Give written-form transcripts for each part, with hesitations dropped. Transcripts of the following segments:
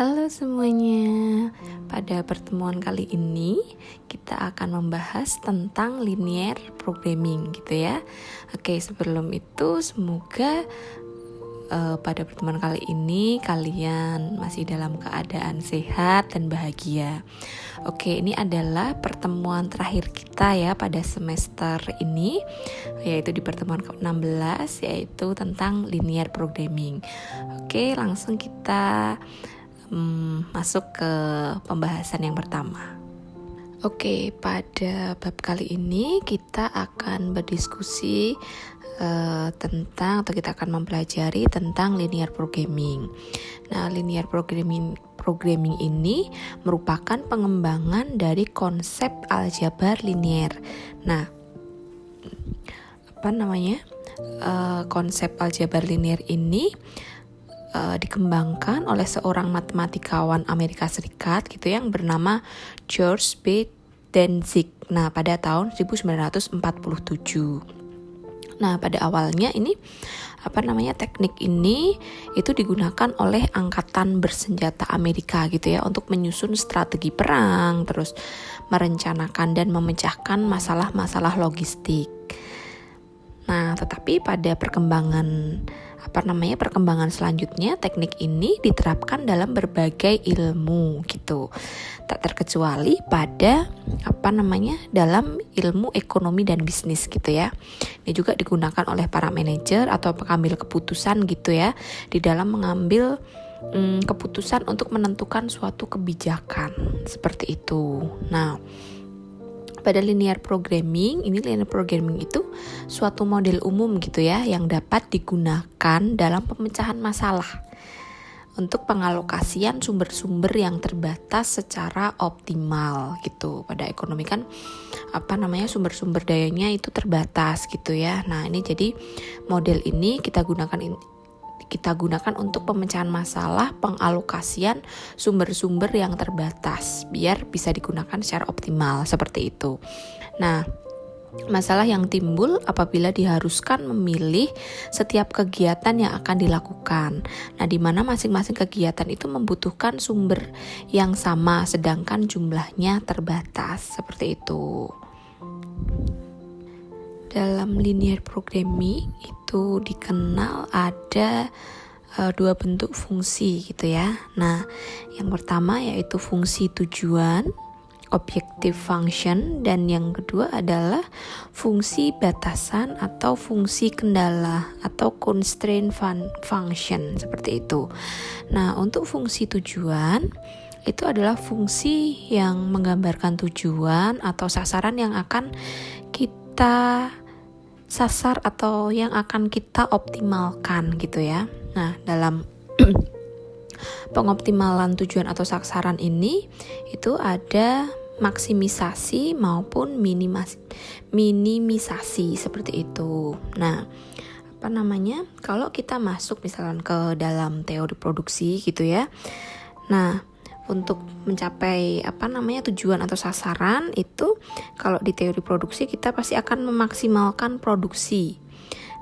Halo semuanya, pada pertemuan kali ini kita akan membahas tentang linear programming gitu ya. Oke, sebelum itu semoga pada pertemuan kali ini kalian masih dalam keadaan sehat dan bahagia. Oke, ini adalah pertemuan terakhir kita ya pada semester ini, yaitu di pertemuan ke-16, yaitu tentang linear programming. Oke, langsung kita masuk ke pembahasan yang pertama. Oke, pada bab kali ini kita akan berdiskusi tentang, atau kita akan mempelajari tentang linear programming. Nah, linear programming ini merupakan pengembangan dari konsep aljabar linear. Nah, konsep aljabar linear ini dikembangkan oleh seorang matematikawan Amerika Serikat gitu yang bernama George B. Dantzig. Nah, pada tahun 1947. Nah, pada awalnya ini teknik ini itu digunakan oleh angkatan bersenjata Amerika gitu ya untuk menyusun strategi perang, terus merencanakan dan memecahkan masalah-masalah logistik. Nah, tetapi pada perkembangan selanjutnya teknik ini diterapkan dalam berbagai ilmu gitu. Tak terkecuali pada dalam ilmu ekonomi dan bisnis gitu ya. Ini juga digunakan oleh para manajer atau pengambil keputusan gitu ya di dalam mengambil keputusan untuk menentukan suatu kebijakan seperti itu. Nah, pada linear programming itu suatu model umum gitu ya yang dapat digunakan dalam pemecahan masalah untuk pengalokasian sumber-sumber yang terbatas secara optimal gitu. Pada ekonomi kan sumber-sumber dayanya itu terbatas gitu ya. Nah, ini jadi model ini kita gunakan untuk pemecahan masalah pengalokasian sumber-sumber yang terbatas biar bisa digunakan secara optimal seperti itu. Nah, masalah yang timbul apabila diharuskan memilih setiap kegiatan yang akan dilakukan. Nah, di mana masing-masing kegiatan itu membutuhkan sumber yang sama sedangkan jumlahnya terbatas seperti itu. Dalam linear programming itu dikenal ada dua bentuk fungsi gitu ya. Nah, yang pertama yaitu fungsi tujuan, objective function, dan yang kedua adalah fungsi batasan atau fungsi kendala atau constraint function seperti itu. Nah, untuk fungsi tujuan itu adalah fungsi yang menggambarkan tujuan atau sasaran yang akan kita sasar atau yang akan kita optimalkan gitu ya. Nah, dalam pengoptimalan tujuan atau sasaran ini itu ada maksimisasi maupun minimisasi seperti itu. Nah, kalau kita masuk misalkan ke dalam teori produksi gitu ya. Nah, untuk mencapai tujuan atau sasaran itu kalau di teori produksi kita pasti akan memaksimalkan produksi.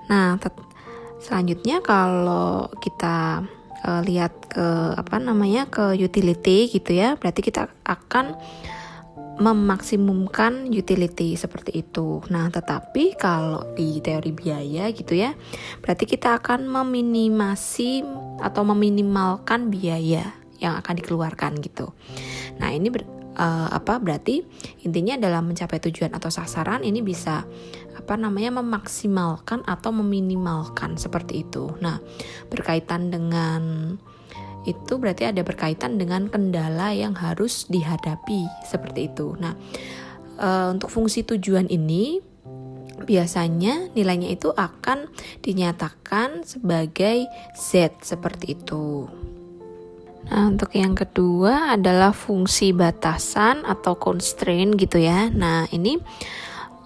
Nah, selanjutnya kalau kita lihat ke ke utility gitu ya, berarti kita akan memaksimumkan utility seperti itu. Nah, tetapi kalau di teori biaya gitu ya, berarti kita akan meminimasi atau meminimalkan biaya yang akan dikeluarkan gitu. Nah, ini berarti intinya dalam mencapai tujuan atau sasaran ini bisa memaksimalkan atau meminimalkan seperti itu. Nah, berkaitan dengan itu berarti ada berkaitan dengan kendala yang harus dihadapi seperti itu. Nah, untuk fungsi tujuan ini biasanya nilainya itu akan dinyatakan sebagai Z seperti itu. Nah, untuk yang kedua adalah fungsi batasan atau constraint gitu ya. Nah, ini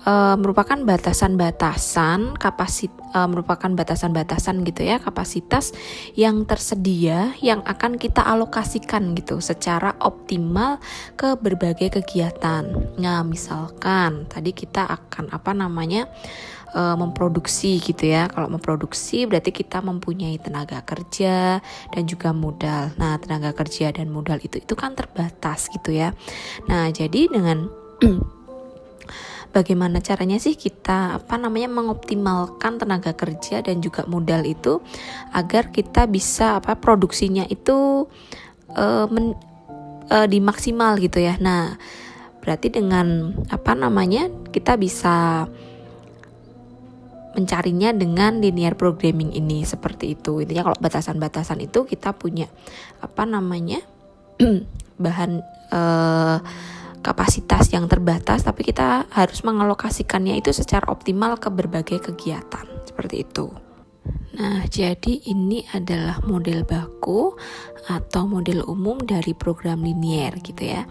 merupakan batasan-batasan gitu ya, kapasitas yang tersedia yang akan kita alokasikan gitu secara optimal ke berbagai kegiatan. Nah, misalkan tadi kita akan memproduksi gitu ya. Kalau memproduksi berarti kita mempunyai tenaga kerja dan juga modal. Nah, tenaga kerja dan modal itu kan terbatas gitu ya. Nah, jadi dengan bagaimana caranya sih kita mengoptimalkan tenaga kerja dan juga modal itu agar kita bisa produksinya itu dimaksimal gitu ya. Nah, berarti dengan kita bisa mencarinya dengan linear programming ini seperti itu. Intinya kalau batasan-batasan itu kita punya bahan kapasitas yang terbatas, tapi kita harus mengalokasikannya itu secara optimal ke berbagai kegiatan seperti itu. Nah, jadi ini adalah model baku atau model umum dari program linier gitu ya.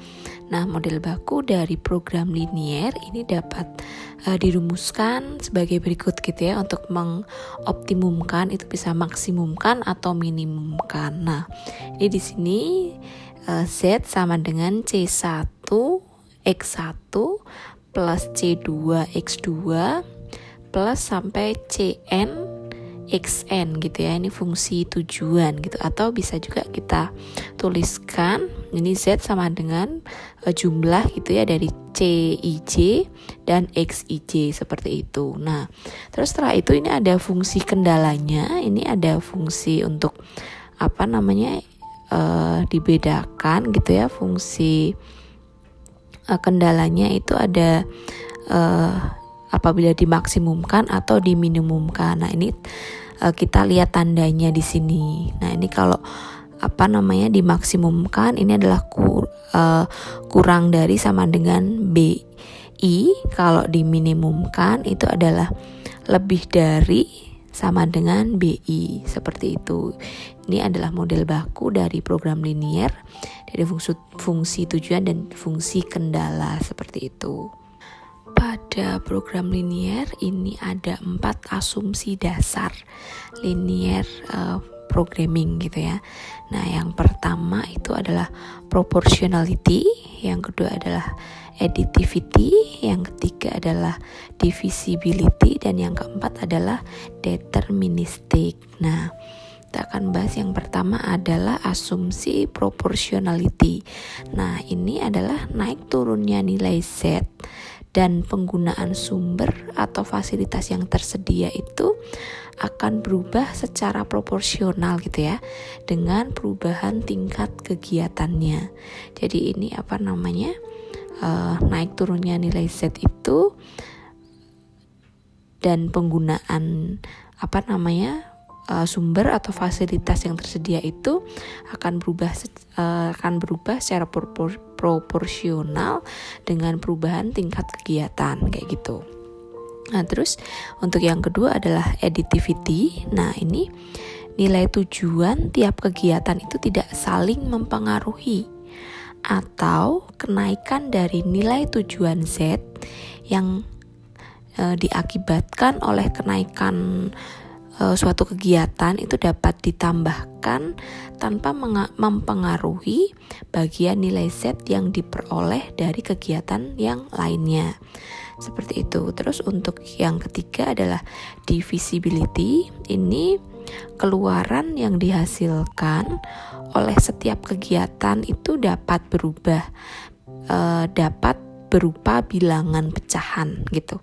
Nah, model baku dari program linier ini dapat dirumuskan sebagai berikut gitu ya, untuk mengoptimumkan itu bisa maksimumkan atau minimumkan. Nah, ini di sini Z sama dengan C1 X1 plus C2 X2 plus sampai Cn Xn gitu ya. Ini fungsi tujuan gitu, atau bisa juga kita tuliskan ini Z sama dengan jumlah gitu ya dari Cij dan Xij seperti itu. Nah, terus setelah itu ini ada fungsi kendalanya. Ini ada fungsi untuk dibedakan gitu ya. Fungsi kendalanya itu ada apabila dimaksimumkan atau diminimumkan. Nah, ini kita lihat tandanya di sini. Nah, ini kalau dimaksimumkan ini adalah kurang dari sama dengan BI. Kalau diminimumkan itu adalah lebih dari sama dengan BI, seperti itu. Ini adalah model baku dari program linier, dari fungsi tujuan dan fungsi kendala seperti itu. Pada program linier ini ada 4 asumsi dasar linier programming gitu ya. Nah, yang pertama itu adalah proportionality, yang kedua adalah additivity, yang ketiga adalah divisibility, dan yang keempat adalah deterministic. Nah, kita akan bahas yang pertama adalah asumsi proportionality. Nah, ini adalah naik turunnya nilai Z dan penggunaan sumber atau fasilitas yang tersedia itu akan berubah secara proporsional gitu ya, dengan perubahan tingkat kegiatannya. Jadi ini naik turunnya nilai Z itu dan penggunaan sumber atau fasilitas yang tersedia itu akan berubah secara proporsional dengan perubahan tingkat kegiatan kayak gitu. Nah, terus untuk yang kedua adalah additivity. Nah, ini nilai tujuan tiap kegiatan itu tidak saling mempengaruhi, atau kenaikan dari nilai tujuan Z yang diakibatkan oleh kenaikan suatu kegiatan itu dapat ditambahkan tanpa mempengaruhi bagian nilai Z yang diperoleh dari kegiatan yang lainnya. Seperti itu. Terus untuk yang ketiga adalah divisibility. Ini keluaran yang dihasilkan oleh setiap kegiatan itu dapat berupa bilangan pecahan gitu.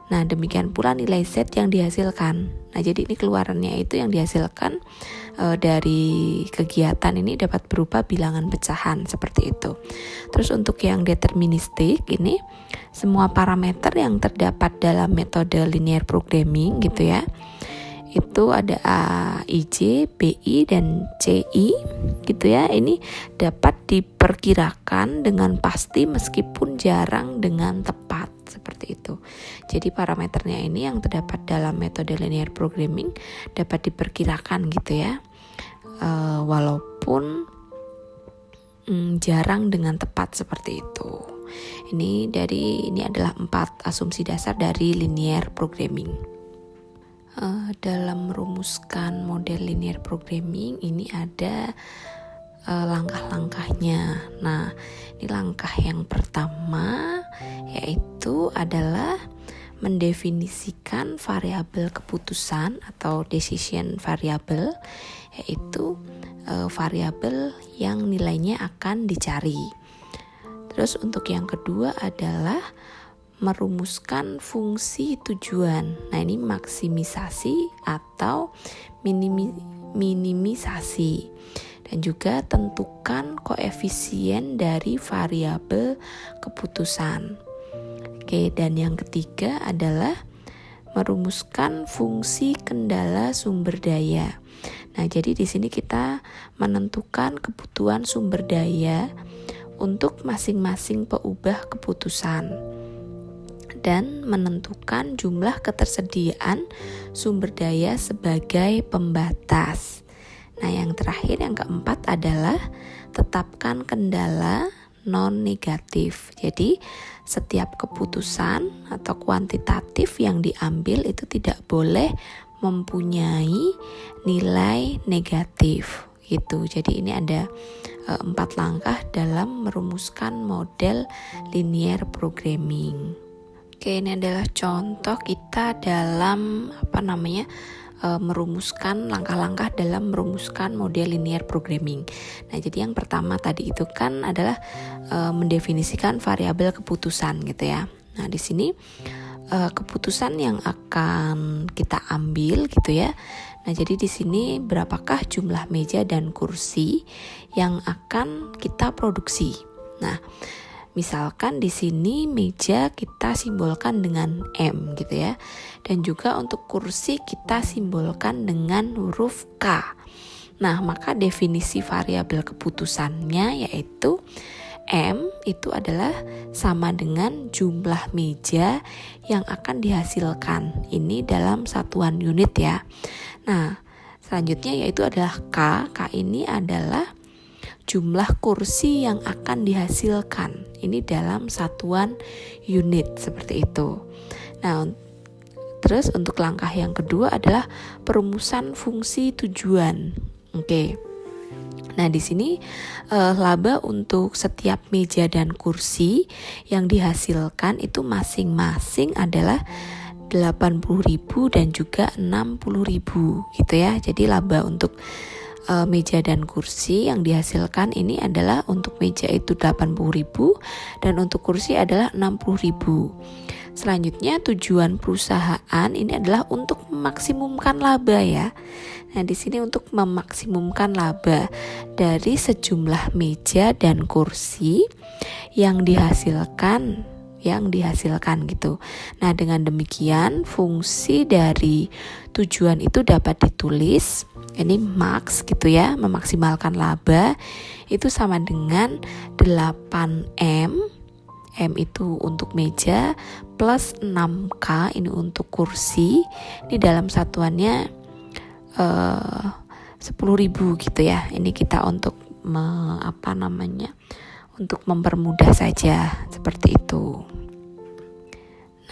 Nah, demikian pula nilai Z yang dihasilkan. Nah, jadi ini keluarannya itu yang dihasilkan dari kegiatan ini dapat berupa bilangan pecahan seperti itu. Terus untuk yang deterministik ini semua parameter yang terdapat dalam metode linear programming gitu ya. Itu ada A, I, J, BI, dan CI gitu ya. Ini dapat diperkirakan dengan pasti meskipun jarang dengan tepat seperti itu. Jadi parameternya ini yang terdapat dalam metode linear programming dapat diperkirakan gitu ya, walaupun jarang dengan tepat seperti itu. Ini adalah 4 asumsi dasar dari linear programming. Dalam merumuskan model linear programming ini ada langkah-langkahnya. Nah, ini langkah yang pertama yaitu adalah mendefinisikan variabel keputusan atau decision variable, yaitu variabel yang nilainya akan dicari. Terus untuk yang kedua adalah merumuskan fungsi tujuan. Nah, ini maksimisasi atau minimisasi. Dan juga tentukan koefisien dari variabel keputusan. Oke, dan yang ketiga adalah merumuskan fungsi kendala sumber daya. Nah, jadi di sini kita menentukan kebutuhan sumber daya untuk masing-masing peubah keputusan dan menentukan jumlah ketersediaan sumber daya sebagai pembatas. Nah, yang terakhir, yang keempat adalah tetapkan kendala non-negatif. Jadi, setiap keputusan atau kuantitatif yang diambil itu tidak boleh mempunyai nilai negatif. Gitu. Jadi, ini ada 4 langkah dalam merumuskan model linear programming. Oke, ini adalah contoh kita dalam merumuskan langkah-langkah dalam merumuskan model linear programming. Nah, jadi yang pertama tadi itu kan adalah mendefinisikan variabel keputusan gitu ya. Nah, di sini keputusan yang akan kita ambil gitu ya. Nah, jadi di sini berapakah jumlah meja dan kursi yang akan kita produksi. Nah, misalkan di sini meja kita simbolkan dengan M gitu ya. Dan juga untuk kursi kita simbolkan dengan huruf K. Nah, maka definisi variabel keputusannya yaitu M itu adalah sama dengan jumlah meja yang akan dihasilkan. Ini dalam satuan unit ya. Nah, selanjutnya yaitu adalah K. K ini adalah jumlah kursi yang akan dihasilkan. Ini dalam satuan unit seperti itu. Nah, terus untuk langkah yang kedua adalah perumusan fungsi tujuan. Oke. Nah, di sini laba untuk setiap meja dan kursi yang dihasilkan itu masing-masing adalah 80.000 dan juga 60.000 gitu ya. Jadi laba untuk meja dan kursi yang dihasilkan ini adalah untuk meja itu 80.000 dan untuk kursi adalah 60.000. Selanjutnya tujuan perusahaan ini adalah untuk memaksimumkan laba ya. Nah, di sini untuk memaksimumkan laba dari sejumlah meja dan kursi yang dihasilkan gitu. Nah, dengan demikian fungsi dari tujuan itu dapat ditulis ini max gitu ya, memaksimalkan laba itu sama dengan 8M. M itu untuk meja plus 6K ini untuk kursi. Ini dalam satuannya 10.000 gitu ya. Ini kita untuk untuk mempermudah saja seperti itu.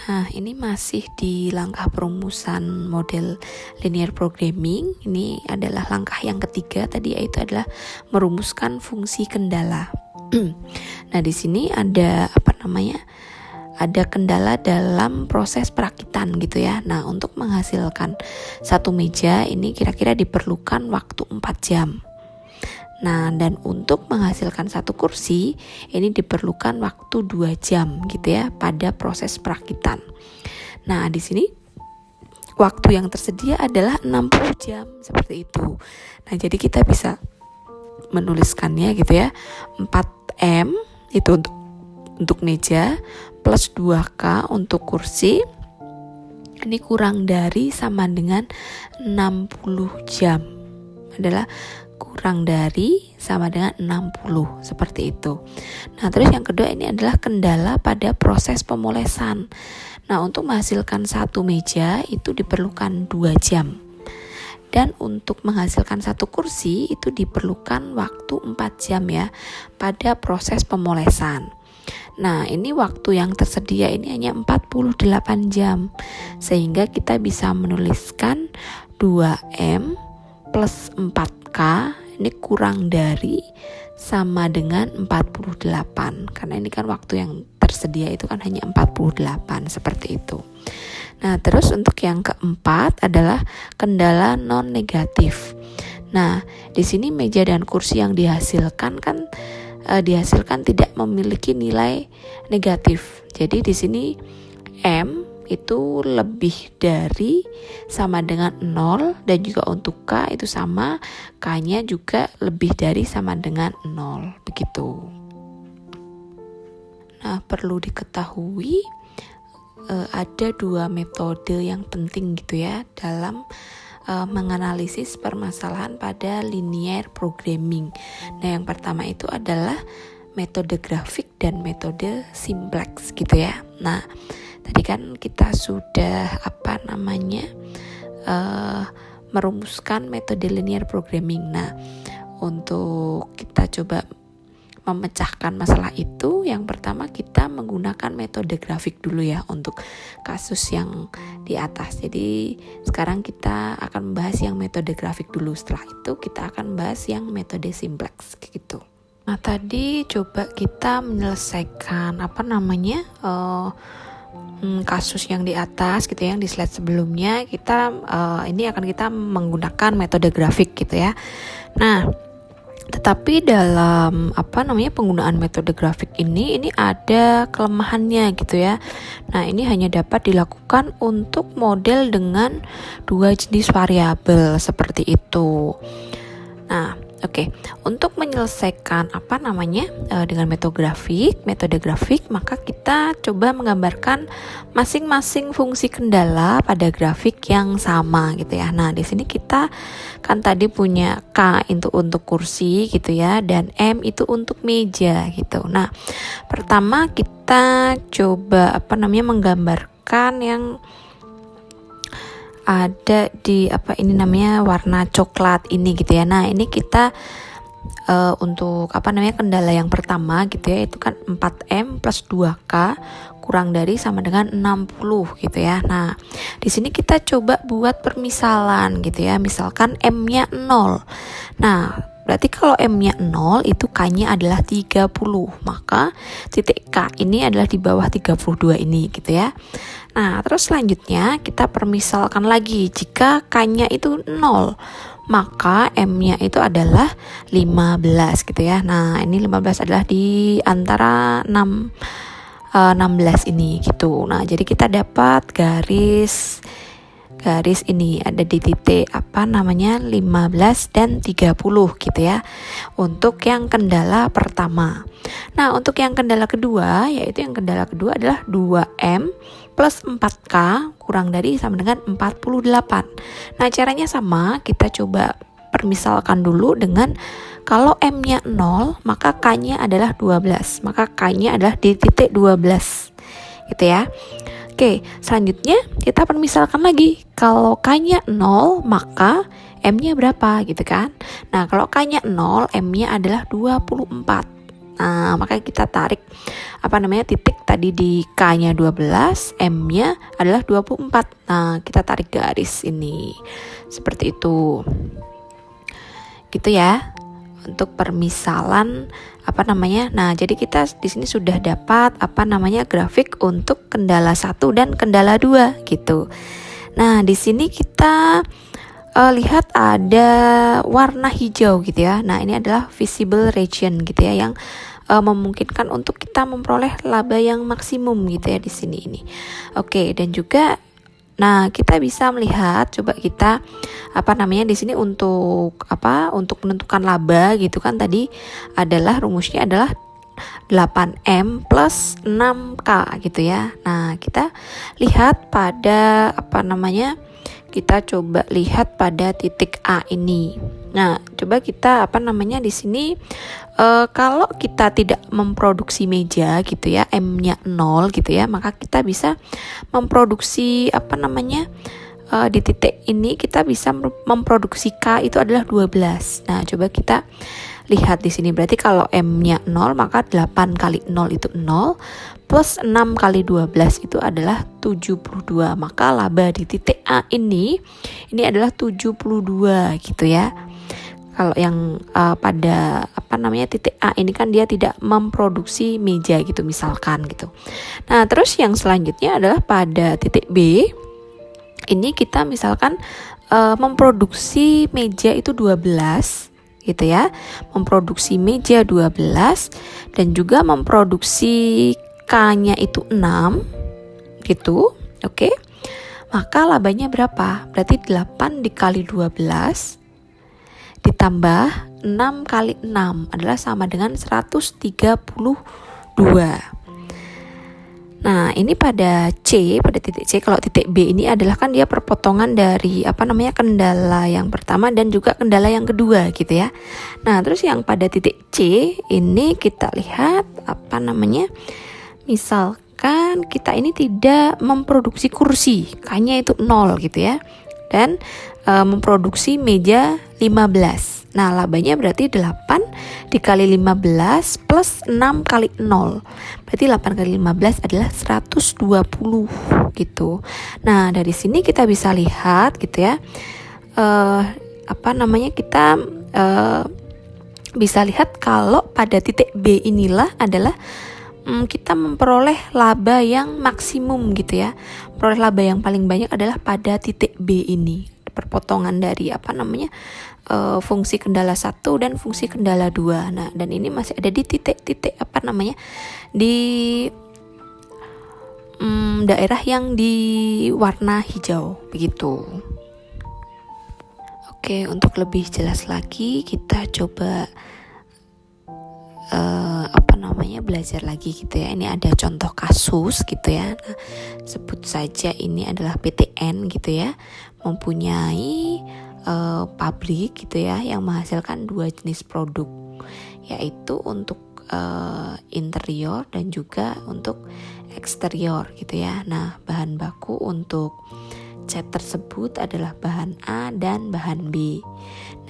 Nah, ini masih di langkah perumusan model linear programming. Ini adalah langkah yang ketiga tadi, yaitu adalah merumuskan fungsi kendala. Nah, di sini ada ada kendala dalam proses perakitan gitu ya. Nah, untuk menghasilkan satu meja ini kira-kira diperlukan waktu 4 jam. Nah, dan untuk menghasilkan satu kursi ini diperlukan waktu 2 jam gitu ya pada proses perakitan. Nah, di sini waktu yang tersedia adalah 60 jam seperti itu. Nah, jadi kita bisa menuliskannya gitu ya. 4M itu untuk meja plus 2K untuk kursi. Ini kurang dari sama dengan 60 jam. Adalah kurang dari sama dengan 60 seperti itu. Nah, terus yang kedua ini adalah kendala pada proses pemolesan. Nah, untuk menghasilkan satu meja itu diperlukan 2 jam. Dan untuk menghasilkan satu kursi itu diperlukan waktu 4 jam ya pada proses pemolesan. Nah, ini waktu yang tersedia ini hanya 48 jam. Sehingga kita bisa menuliskan 2M plus 4K ini kurang dari sama dengan 48 karena ini kan waktu yang tersedia itu kan hanya 48 seperti itu. Nah, terus untuk yang keempat adalah kendala non negatif. Nah, di sini meja dan kursi yang dihasilkan tidak memiliki nilai negatif. Jadi di sini M itu lebih dari sama dengan 0, dan juga untuk K itu sama, K-nya juga lebih dari sama dengan 0, begitu. Nah, perlu diketahui ada dua metode yang penting gitu ya dalam menganalisis permasalahan pada linear programming. Nah, yang pertama itu adalah metode grafik dan metode simplex gitu ya. Nah, tadi kan kita sudah merumuskan metode linear programming. Nah, untuk kita coba memecahkan masalah itu, yang pertama kita menggunakan metode grafik dulu ya untuk kasus yang di atas. Jadi sekarang kita akan membahas yang metode grafik dulu. Setelah itu kita akan bahas yang metode simplex gitu. Nah, tadi coba kita menyelesaikan kasus yang di atas gitu ya, yang di slide sebelumnya ini akan kita menggunakan metode grafik gitu ya. Nah, tetapi dalam penggunaan metode grafik ini ada kelemahannya gitu ya. Nah, ini hanya dapat dilakukan untuk model dengan dua jenis variabel seperti itu. Nah, oke. Untuk menyelesaikan dengan metode grafik, maka kita coba menggambarkan masing-masing fungsi kendala pada grafik yang sama gitu ya. Nah, di sini kita kan tadi punya K itu untuk kursi gitu ya, dan M itu untuk meja gitu. Nah, pertama kita coba menggambarkan yang ada di warna coklat ini gitu ya. Nah, ini kita untuk kendala yang pertama gitu ya, itu kan 4M plus 2K kurang dari sama dengan 60 gitu ya. Nah, di sini kita coba buat permisalan gitu ya. Misalkan M-nya 0. Nah, berarti kalau M-nya 0 itu K-nya adalah 30. Maka titik K ini adalah di bawah 32 ini gitu ya. Nah, terus selanjutnya kita permisalkan lagi, jika K-nya itu 0, maka M-nya itu adalah 15 gitu ya. Nah, ini 15 adalah di antara 16 ini gitu. Nah, jadi kita dapat garis ini ada di titik 15 dan 30 gitu ya, untuk yang kendala pertama. Nah, untuk yang kendala kedua, adalah 2M plus 4K kurang dari sama dengan 48. Nah, caranya sama, kita coba permisalkan dulu dengan kalau M-nya 0, maka K-nya adalah 12. Maka K-nya adalah di titik 12. Gitu ya. Oke, selanjutnya kita permisalkan lagi. Kalau K-nya 0, maka M-nya berapa gitu kan? Nah, kalau K-nya 0, M-nya adalah 24. Nah, maka kita tarik titik tadi di K-nya 12, M-nya adalah 24. Nah, kita tarik garis ini. Seperti itu. Gitu ya. Untuk permisalan Nah, jadi kita di sini sudah dapat grafik untuk kendala 1 dan kendala 2 gitu. Nah, di sini kita lihat ada warna hijau gitu ya. Nah, ini adalah visible region gitu ya, yang memungkinkan untuk kita memperoleh laba yang maksimum gitu ya di sini ini. Oke, dan juga kita bisa melihat, coba kita di sini untuk menentukan laba gitu kan, tadi adalah rumusnya adalah 8M plus 6K gitu ya. Nah, kita lihat pada kita coba lihat pada titik A ini. Nah, coba kita di sini kalau kita tidak memproduksi meja gitu ya, M-nya 0 gitu ya, maka kita bisa memproduksi di titik ini kita bisa memproduksi K itu adalah 12. Nah, coba kita lihat di sini, berarti kalau M-nya 0, maka 8 kali 0 itu 0, plus 6 kali 12 itu adalah 72. Maka laba di titik A ini adalah 72 gitu ya. Kalau yang pada titik A ini kan dia tidak memproduksi meja gitu misalkan gitu. Nah, terus yang selanjutnya adalah pada titik B. Ini kita misalkan memproduksi meja itu 12 gitu ya. Memproduksi meja 12 dan juga memproduksi K-nya itu 6 gitu. Oke. Maka labanya berapa? Berarti 8 dikali 12 ditambah 6 kali 6 adalah sama dengan 132. Nah, ini pada titik C. Kalau titik B ini adalah kan dia perpotongan dari kendala yang pertama dan juga kendala yang kedua gitu ya. Nah, terus yang pada titik C ini kita lihat misalkan kita ini tidak memproduksi kursi, K-nya itu 0 gitu ya. Dan memproduksi meja 15. Nah, labanya berarti 8 dikali 15 plus 6 kali 0. Berarti 8 kali 15 adalah 120 gitu. Nah, dari sini kita bisa lihat gitu ya. Kita bisa lihat kalau pada titik B inilah adalah kita memperoleh laba yang maksimum gitu ya. Memperoleh laba yang paling banyak adalah pada titik B ini. Perpotongan dari fungsi kendala 1 dan fungsi kendala 2. Nah, dan ini masih ada di titik-titik di daerah yang di warna hijau begitu. Oke, untuk lebih jelas lagi kita coba belajar lagi gitu ya. Ini ada contoh kasus gitu ya. Nah, sebut saja ini adalah PTN gitu ya, mempunyai pabrik gitu ya yang menghasilkan 2 jenis produk, yaitu untuk interior dan juga untuk eksterior gitu ya. Nah, bahan baku untuk cat tersebut adalah bahan A dan bahan B.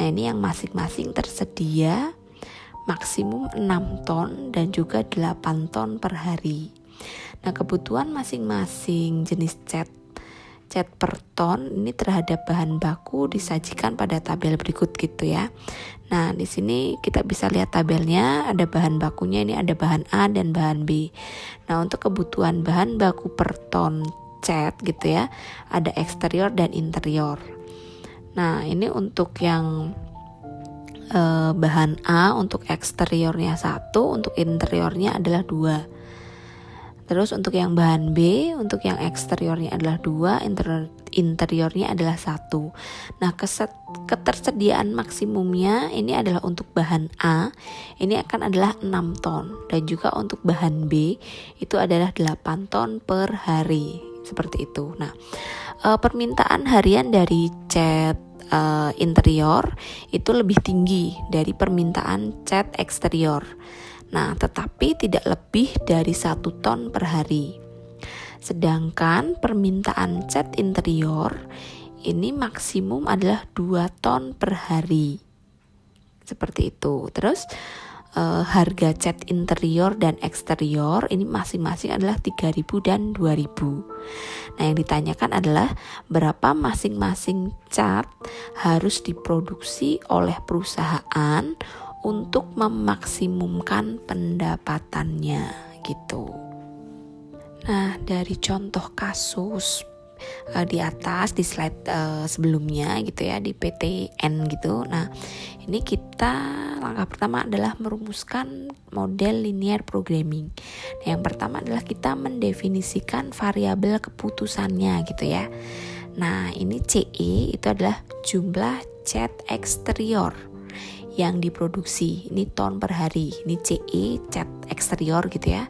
Nah, ini yang masing-masing tersedia maksimum 6 ton dan juga 8 ton per hari. Nah, kebutuhan masing-masing jenis cat per ton ini terhadap bahan baku disajikan pada tabel berikut gitu ya. Nah, di sini kita bisa lihat tabelnya, ada bahan bakunya, ini ada bahan A dan bahan B. Nah, untuk kebutuhan bahan baku per ton cat gitu ya, ada eksterior dan interior. Nah, ini untuk yang bahan A untuk eksteriornya 1, untuk interiornya adalah 2. Terus untuk yang bahan B, untuk yang eksteriornya adalah 2, interiornya adalah 1. Nah, ketersediaan maksimumnya ini adalah untuk bahan A, ini akan adalah 6 ton. Dan juga untuk bahan B, itu adalah 8 ton per hari. Seperti itu. Nah, permintaan harian dari cat interior itu lebih tinggi dari permintaan cat eksterior. Nah, tetapi tidak lebih dari 1 ton per hari. Sedangkan permintaan cat interior ini maksimum adalah 2 ton per hari. Seperti itu. Terus harga cat interior dan eksterior ini masing-masing adalah 3.000 dan 2.000. Nah, yang ditanyakan adalah berapa masing-masing cat harus diproduksi oleh perusahaan untuk memaksimumkan pendapatannya gitu. Nah, dari contoh kasus di atas di slide sebelumnya gitu ya, di PTN gitu. Nah, ini kita langkah pertama adalah merumuskan model linear programming. Nah, yang pertama adalah kita mendefinisikan variabel keputusannya gitu ya. Nah, ini CE itu adalah jumlah cat eksterior yang diproduksi, ini ton per hari. Ini CE cat eksterior gitu ya.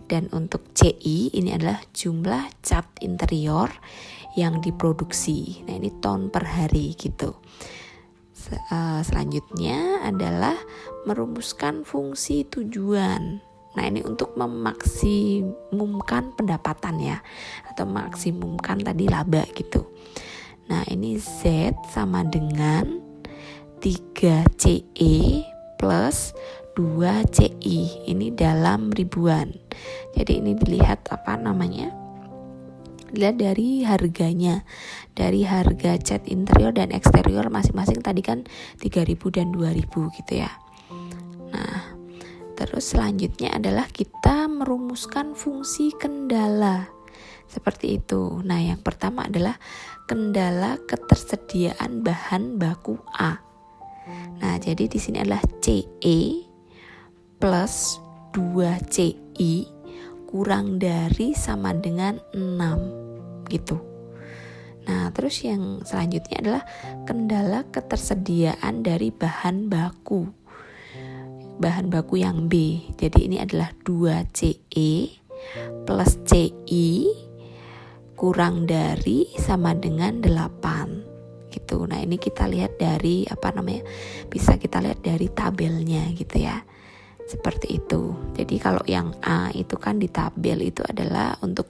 Dan untuk CI ini adalah jumlah cat interior yang diproduksi. Nah, ini ton per hari gitu. Selanjutnya adalah merumuskan fungsi tujuan. Nah, ini untuk memaksimumkan pendapatan ya, atau maksimumkan tadi laba gitu. Nah, ini Z sama dengan 3CE plus 2CI, ini dalam ribuan. Jadi ini dilihat dilihat dari harganya, dari harga cat interior dan eksterior masing-masing tadi kan 3.000 dan 2.000 gitu ya. Nah, terus selanjutnya adalah kita merumuskan fungsi kendala. Seperti itu. Nah, yang pertama adalah kendala ketersediaan bahan baku A. Nah, jadi di sini adalah CE plus 2CI kurang dari sama dengan 6 gitu. Nah, terus yang selanjutnya adalah kendala ketersediaan dari bahan baku yang B. Jadi ini adalah 2CE plus CI kurang dari sama dengan 8 gitu. Nah, ini kita lihat dari bisa kita lihat dari tabelnya gitu ya. Seperti itu. Jadi kalau yang A itu kan di tabel itu adalah untuk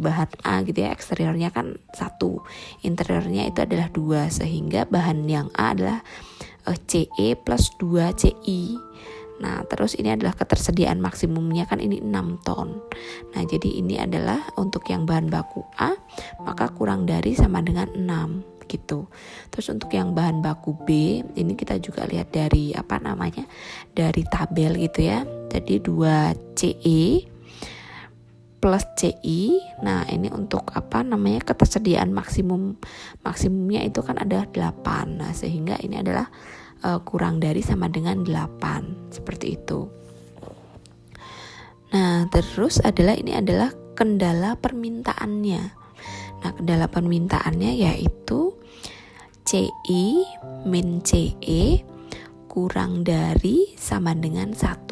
bahan A gitu ya, eksteriornya kan 1, interiornya itu adalah 2, sehingga bahan yang A adalah CE plus 2CI. Nah, terus ini adalah ketersediaan maksimumnya kan ini 6 ton. Nah, jadi ini adalah untuk yang bahan baku A, maka kurang dari sama dengan 6 gitu. Terus untuk yang bahan baku B, ini kita juga lihat dari dari tabel gitu ya. Jadi 2CE plus CI. Nah, ini untuk ketersediaan maksimumnya itu kan ada 8. Nah, sehingga ini adalah kurang dari sama dengan 8 seperti itu. Nah, terus ini adalah kendala permintaannya. Nah, kendala permintaannya yaitu CI min CE kurang dari sama dengan 1.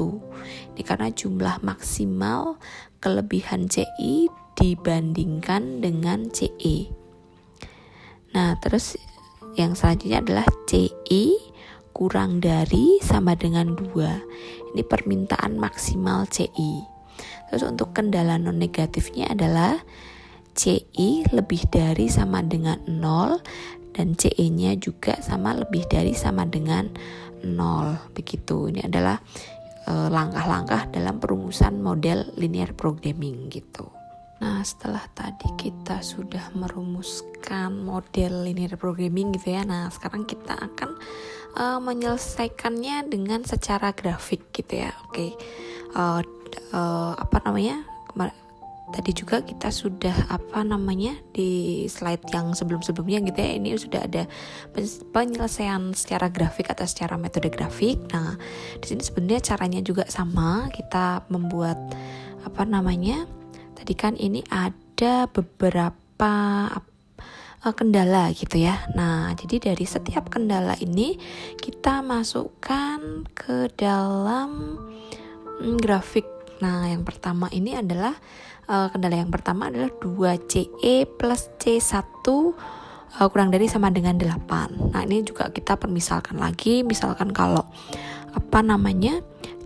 Ini karena jumlah maksimal kelebihan CI dibandingkan dengan CE. Nah, terus yang selanjutnya adalah CI kurang dari sama dengan 2. Ini permintaan maksimal CI. Terus untuk kendala non negatifnya adalah CI lebih dari sama dengan 0 dan CE-nya juga lebih dari sama dengan 0. Begitu. Ini adalah langkah-langkah dalam perumusan model linear programming gitu. Nah, setelah tadi kita sudah merumuskan model linear programming gitu ya. Nah, sekarang kita akan menyelesaikannya dengan secara grafik gitu ya. Oke. Tadi juga kita sudah di slide yang sebelum-sebelumnya gitu ya, ini sudah ada penyelesaian secara grafik atau secara metode grafik. Nah, di sini sebenarnya caranya juga sama, kita membuat tadi kan ini ada beberapa kendala gitu ya. Nah, jadi dari setiap kendala ini kita masukkan ke dalam grafik. Nah, yang pertama ini adalah kendala yang pertama adalah 2CE plus C1 kurang dari sama dengan 8. Nah, ini juga kita permisalkan lagi. Misalkan kalau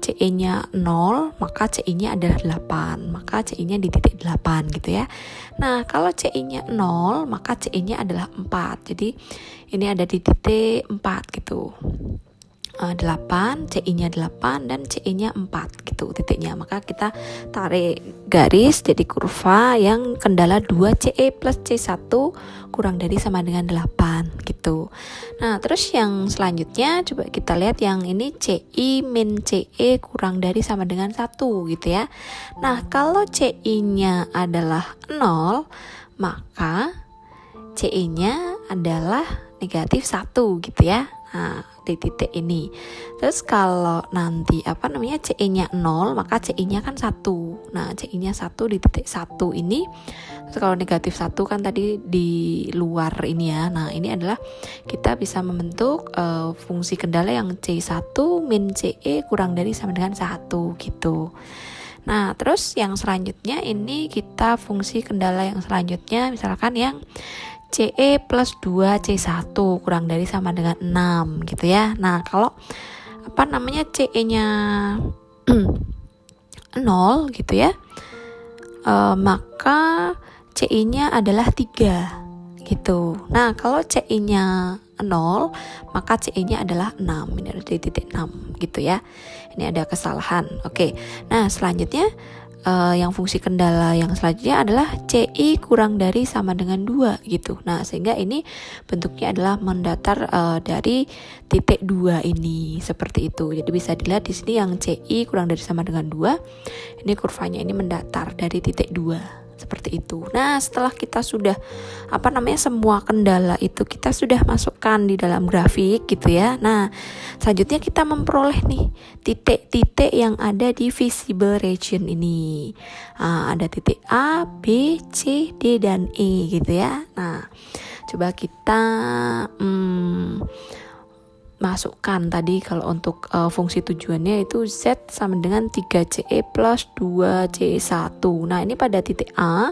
CE-nya 0, maka CI-nya adalah 8, maka CI-nya di titik 8 gitu ya. Nah, kalau CI-nya 0, maka CI-nya adalah 4. Jadi ini ada di titik 4 gitu. 8, CI-nya 8 dan CI-nya 4 gitu titiknya. Maka kita tarik garis jadi kurva yang kendala 2CE plus C1 kurang dari sama dengan 8 gitu. Nah, terus yang selanjutnya coba kita lihat yang ini CI min CE kurang dari sama dengan 1 gitu ya. Nah, kalau CI-nya adalah 0, maka CE-nya adalah negatif 1 gitu ya. Nah, di titik ini. Terus kalau nanti CE-nya 0, maka CI-nya kan 1. Nah, CI-nya 1 di titik 1 ini. Terus kalau negatif 1 kan tadi di luar ini ya. Nah, ini adalah kita bisa membentuk fungsi kendala yang C1 min CE kurang dari sama dengan 1 gitu. Nah, terus yang selanjutnya ini kita fungsi kendala yang selanjutnya misalkan yang CE plus 2C1 kurang dari sama dengan 6 gitu ya. Nah, kalau CE-nya 0 gitu ya, maka CI-nya adalah 3 gitu. Nah, kalau CI-nya 0, maka CI-nya adalah 6. Ini ada di titik 6 gitu ya. Ini ada kesalahan. Oke. Nah, selanjutnya yang fungsi kendala yang selanjutnya adalah CI kurang dari sama dengan 2 gitu. Nah, sehingga ini bentuknya adalah mendatar dari titik 2 ini, seperti itu. Jadi bisa dilihat di sini yang CI kurang dari sama dengan 2, ini kurvanya ini mendatar dari titik 2. Seperti itu. Nah, setelah kita sudah semua kendala itu kita sudah masukkan di dalam grafik gitu ya. Nah, selanjutnya kita memperoleh nih titik-titik yang ada di visible region ini. Nah, ada titik A, B, C, D, dan E gitu ya. Nah, coba kita masukkan tadi kalau untuk fungsi tujuannya itu Z sama dengan 3CE plus 2CE1. Nah, ini pada titik A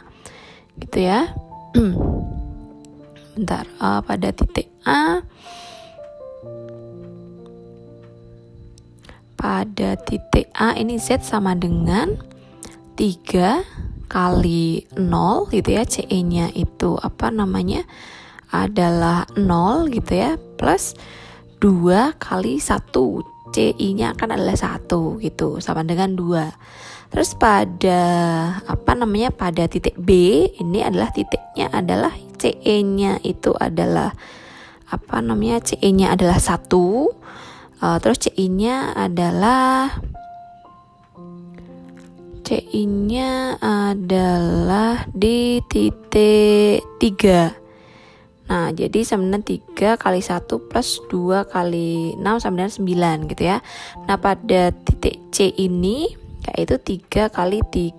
gitu ya. Bentar, pada titik A, ini Z sama dengan 3 kali 0 gitu ya. CE-nya itu adalah 0 gitu ya, plus 2 kali 1, CI-nya akan adalah 1 gitu, sama dengan 2. Terus pada pada titik B, ini adalah titiknya adalah CE-nya itu adalah CE-nya adalah 1. Terus CI-nya adalah di titik 3. Nah, jadi sama dengan 3 kali 1 plus 2 kali 6 sama dengan 9 gitu ya. Nah, pada titik C ini yaitu 3 kali 3.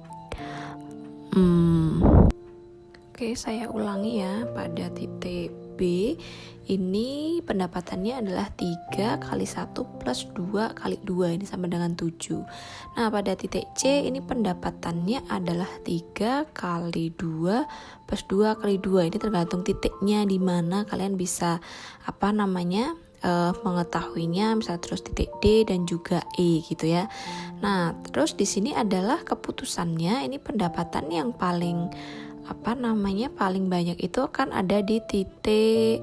Oke, saya ulangi ya. Pada titik B ini pendapatannya adalah 3 kali 1 plus 2 kali 2, ini sama dengan 7. Nah, pada titik C ini pendapatannya adalah 3 kali 2 plus 2 kali 2. Ini tergantung titiknya di mana kalian bisa mengetahuinya, misalnya terus titik D dan juga E gitu ya. Nah, terus di sini adalah keputusannya, ini pendapatan yang paling paling banyak itu akan ada di titik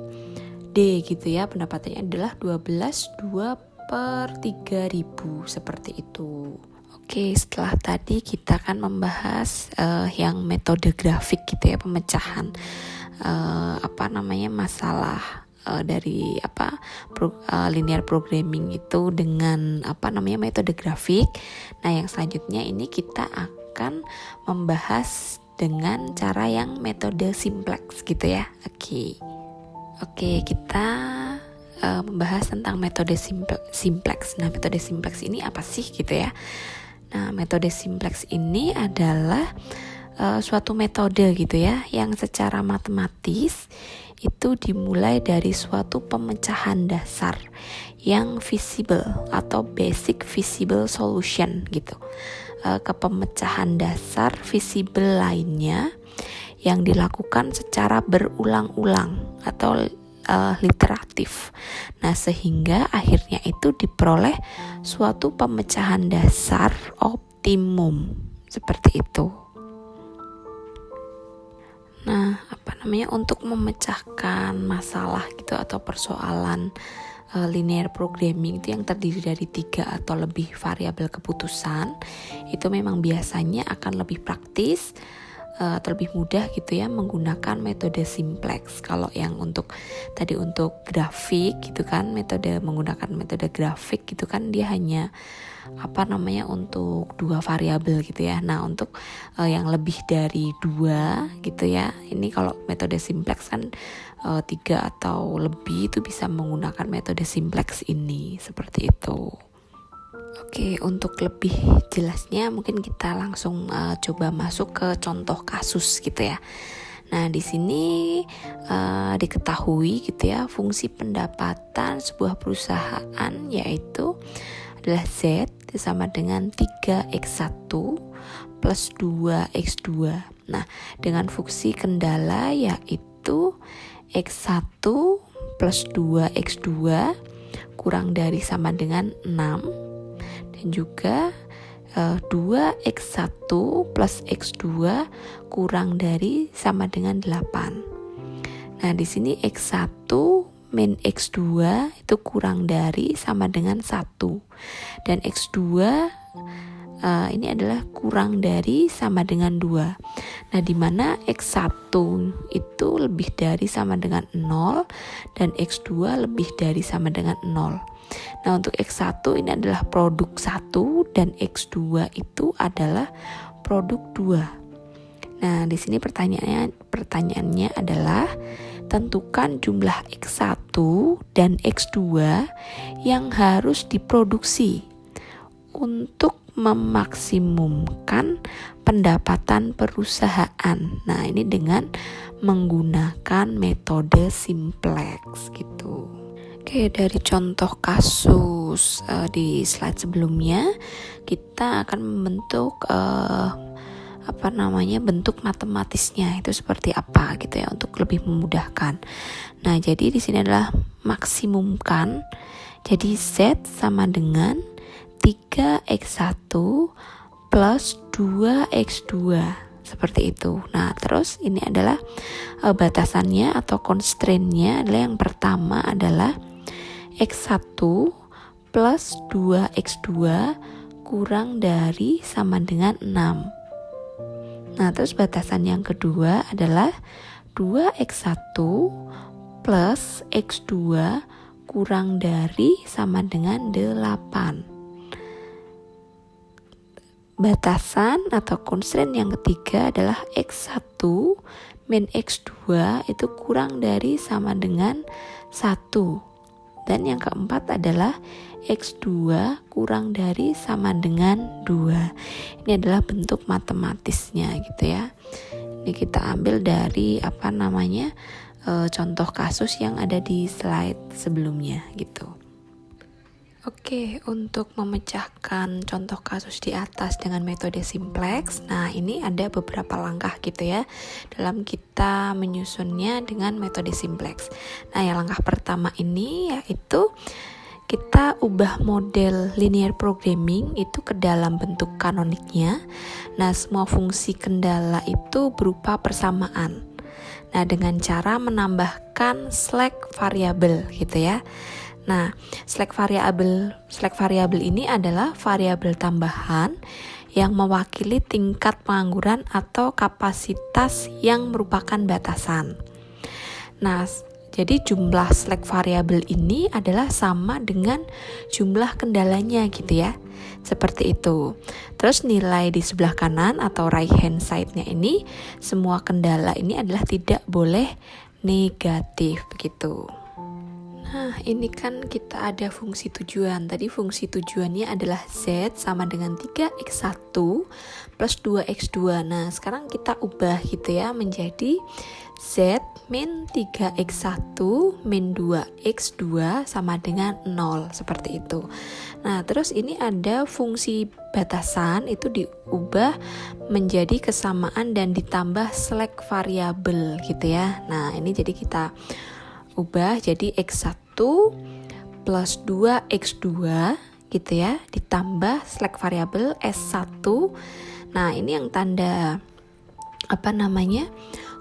D gitu ya. Pendapatannya adalah 2 per 3.000 seperti itu. Oke, setelah tadi kita akan membahas yang metode grafik gitu ya, pemecahan masalah dari linear programming itu dengan metode grafik. Nah, yang selanjutnya ini kita akan membahas dengan cara yang metode simplex gitu ya. Oke, kita membahas tentang metode simplex. Nah, metode simplex ini apa sih gitu ya? Nah, metode simplex ini adalah suatu metode gitu ya, yang secara matematis itu dimulai dari suatu pemecahan dasar yang visible atau basic visible solution gitu, ke pemecahan dasar visible lainnya yang dilakukan secara berulang-ulang atau literatif. Nah, sehingga akhirnya itu diperoleh suatu pemecahan dasar optimum seperti itu. Nah, untuk memecahkan masalah gitu atau persoalan linear programming itu yang terdiri dari 3 atau lebih variabel keputusan, itu memang biasanya akan lebih praktis atau lebih mudah gitu ya menggunakan metode simplex. Kalau yang untuk grafik gitu kan, menggunakan metode grafik gitu kan, dia hanya untuk 2 variabel gitu ya. Nah, untuk yang lebih dari 2 gitu ya, ini kalau metode simplex kan 3 atau lebih itu bisa menggunakan metode simplex ini, seperti itu. Oke, untuk lebih jelasnya mungkin kita langsung coba masuk ke contoh kasus gitu ya. Nah, di sini diketahui gitu ya, fungsi pendapatan sebuah perusahaan yaitu adalah Z sama dengan 3x1 plus 2x2. Nah, dengan fungsi kendala yaitu x1 plus 2x2 kurang dari sama dengan 6, dan juga 2x1 plus x2 kurang dari sama dengan 8. Nah, di sini x1 min x2 itu kurang dari sama dengan 1, dan x2 ini adalah kurang dari sama dengan 2. Nah, di mana X1 itu lebih dari sama dengan 0 dan X2 lebih dari sama dengan 0. Nah, untuk X1 ini adalah produk 1 dan X2 itu adalah produk 2. Nah, di sini pertanyaannya adalah tentukan jumlah X1 dan X2 yang harus diproduksi untuk memaksimumkan pendapatan perusahaan. Nah, ini dengan menggunakan metode simplex gitu. Oke, dari contoh kasus di slide sebelumnya, kita akan membentuk bentuk matematisnya itu seperti apa gitu ya, untuk lebih memudahkan. Nah, jadi di sini adalah maksimumkan. Jadi Z sama dengan 3X1 plus 2X2 seperti itu. Nah, terus ini adalah batasannya atau constraint-nya adalah yang pertama adalah X1 plus 2X2 kurang dari sama dengan 6. Nah, terus batasan yang kedua adalah 2X1 plus X2 kurang dari sama dengan 8. Batasan atau constraint yang ketiga adalah X1 min X2 itu kurang dari sama dengan 1. Dan yang keempat adalah X2 kurang dari sama dengan 2. Ini adalah bentuk matematisnya gitu ya. Ini kita ambil dari contoh kasus yang ada di slide sebelumnya gitu. Oke, untuk memecahkan contoh kasus di atas dengan metode simplex, nah ini ada beberapa langkah gitu ya dalam kita menyusunnya dengan metode simplex. Nah, yang langkah pertama ini yaitu kita ubah model linear programming itu ke dalam bentuk kanoniknya. Nah, semua fungsi kendala itu berupa persamaan. Nah, dengan cara menambahkan slack variabel gitu ya. Nah, slack variabel ini adalah variabel tambahan yang mewakili tingkat pengangguran atau kapasitas yang merupakan batasan. Nah, jadi jumlah slack variabel ini adalah sama dengan jumlah kendalanya gitu ya. Seperti itu. Terus nilai di sebelah kanan atau right hand side-nya ini, semua kendala ini adalah tidak boleh negatif begitu. Nah, ini kan kita ada fungsi tujuan. Tadi fungsi tujuannya adalah Z sama dengan 3X1 plus 2X2. Nah, sekarang kita ubah gitu ya menjadi Z min 3X1 min 2X2 sama dengan 0, seperti itu. Nah, terus ini ada fungsi batasan, itu diubah menjadi kesamaan dan ditambah slack variabel gitu ya. Nah, ini jadi kita ubah jadi X1 plus 2X2 gitu ya, ditambah slack variabel S1. Nah, ini yang tanda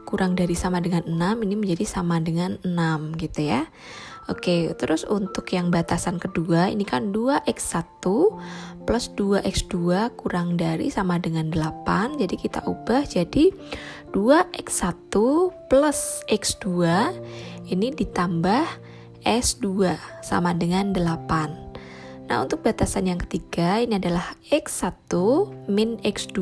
kurang dari sama dengan 6 ini menjadi sama dengan 6 gitu ya. Oke, terus untuk yang batasan kedua ini kan 2X1 plus 2X2 kurang dari sama dengan 8. Jadi kita ubah jadi 2X1 plus X2 ini ditambah S2 sama dengan 8. Nah, untuk batasan yang ketiga ini adalah X1 min X2